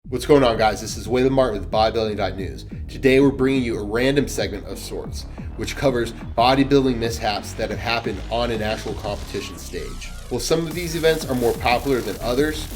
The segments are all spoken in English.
What's going on, guys? This is Waylon Martin with Bodybuilding.News. Today we're bringing you a random segment of sorts, which covers bodybuilding mishaps that have happened on an actual competition stage. While some of these events are more popular than others,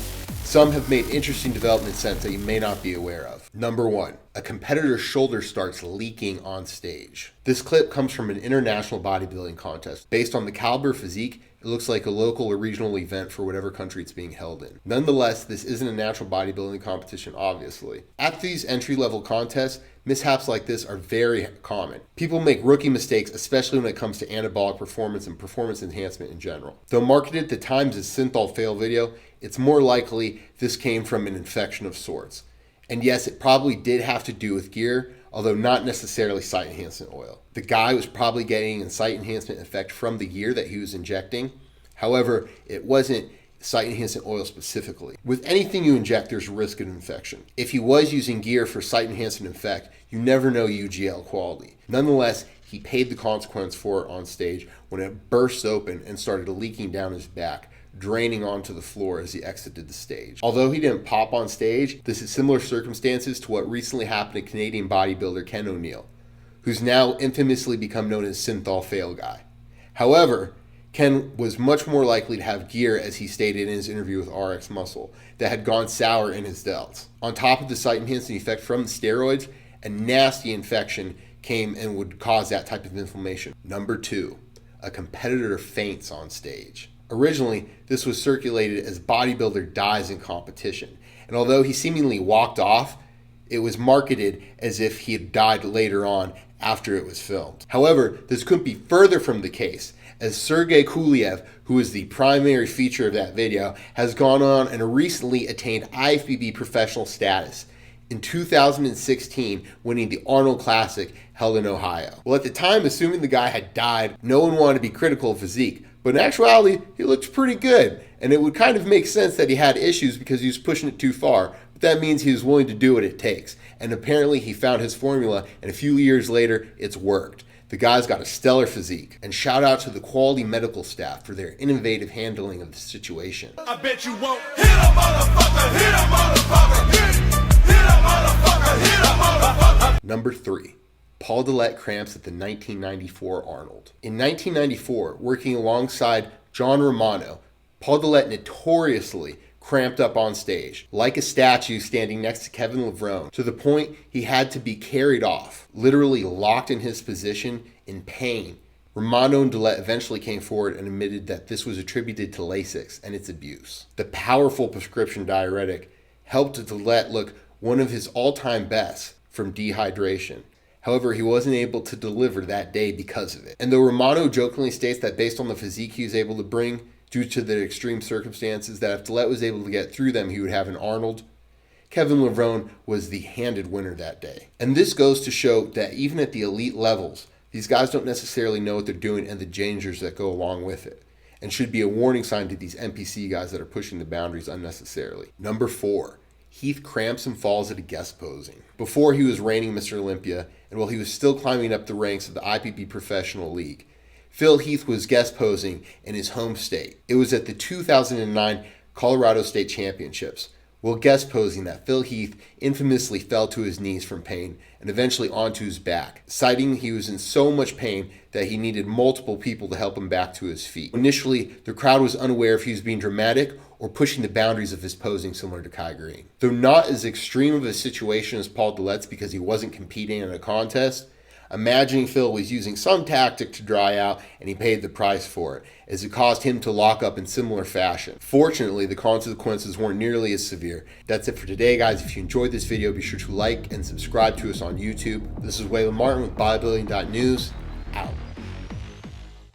some have made interesting development sense that you may not be aware of. Number 1, a competitor's shoulder starts leaking on stage. This clip comes from an international bodybuilding contest. Based on the caliber physique, it looks like a local or regional event for whatever country it's being held in. Nonetheless, this isn't a natural bodybuilding competition, obviously. At these entry-level contests, mishaps like this are very common. People make rookie mistakes, especially when it comes to anabolic performance and performance enhancement in general. Though marketed at the Times as synthol fail video, it's more likely this came from an infection of sorts. And yes, it probably did have to do with gear, although not necessarily site enhancement oil. The guy was probably getting a site enhancement effect from the gear that he was injecting. However, it wasn't site enhancement oil specifically. With anything you inject, there's a risk of infection. If he was using gear for site enhancement effect, you never know UGL quality. Nonetheless, he paid the consequence for it on stage when it burst open and started leaking down his back, draining onto the floor as he exited the stage. Although he didn't pop on stage, this is similar circumstances to what recently happened to Canadian bodybuilder Ken O'Neill, who's now infamously become known as synthol fail guy. However, Ken was much more likely to have gear, as he stated in his interview with RX Muscle, that had gone sour in his delts. On top of the site enhancing effect from the steroids, a nasty infection came and would cause that type of inflammation. Number 2, a competitor faints on stage. Originally, this was circulated as bodybuilder dies in competition, and although he seemingly walked off, it was marketed as if he had died later on after it was filmed. However, this couldn't be further from the case, as Sergey Kulaev, who is the primary feature of that video, has gone on and recently attained IFBB professional status in 2016, winning the Arnold Classic held in Ohio. Well, at the time, assuming the guy had died, no one wanted to be critical of physique, but in actuality, he looked pretty good, and it would kind of make sense that he had issues because he was pushing it too far, but that means he was willing to do what it takes, and apparently he found his formula, and a few years later, it's worked. The guy's got a stellar physique, and shout out to the quality medical staff for their innovative handling of the situation. I bet you won't hit a motherfucker, hit a motherfucker, hit a motherfucker, hit a motherfucker. Number 3. Paul Dillett cramps at the 1994 Arnold. In 1994, working alongside John Romano, Paul Dillett notoriously cramped up on stage, like a statue standing next to Kevin Levrone, to the point he had to be carried off, literally locked in his position in pain. Romano and Dillett eventually came forward and admitted that this was attributed to Lasix and its abuse. The powerful prescription diuretic helped Dillett look one of his all-time best from dehydration. However, he wasn't able to deliver that day because of it. And though Romano jokingly states that based on the physique he was able to bring, due to the extreme circumstances, that if Dillett was able to get through them, he would have an Arnold, Kevin Levrone was the handed winner that day. And this goes to show that even at the elite levels, these guys don't necessarily know what they're doing and the dangers that go along with it, and should be a warning sign to these NPC guys that are pushing the boundaries unnecessarily. Number 4. Heath cramps and falls at a guest posing. Before he was reigning Mr. Olympia, and while he was still climbing up the ranks of the IPP Professional League, Phil Heath was guest posing in his home state. It was at the 2009 Colorado State Championships, while guest posing, that Phil Heath infamously fell to his knees from pain and eventually onto his back, citing he was in so much pain that he needed multiple people to help him back to his feet. Initially, the crowd was unaware if he was being dramatic or pushing the boundaries of his posing, similar to Kai Green. Though not as extreme of a situation as Paul Dillett's because he wasn't competing in a contest, imagining Phil was using some tactic to dry out and he paid the price for it, as it caused him to lock up in similar fashion. Fortunately, the consequences weren't nearly as severe. That's it for today, guys. If you enjoyed this video, be sure to like and subscribe to us on YouTube. This is Waylon Martin with Bodybuilding.News. Out.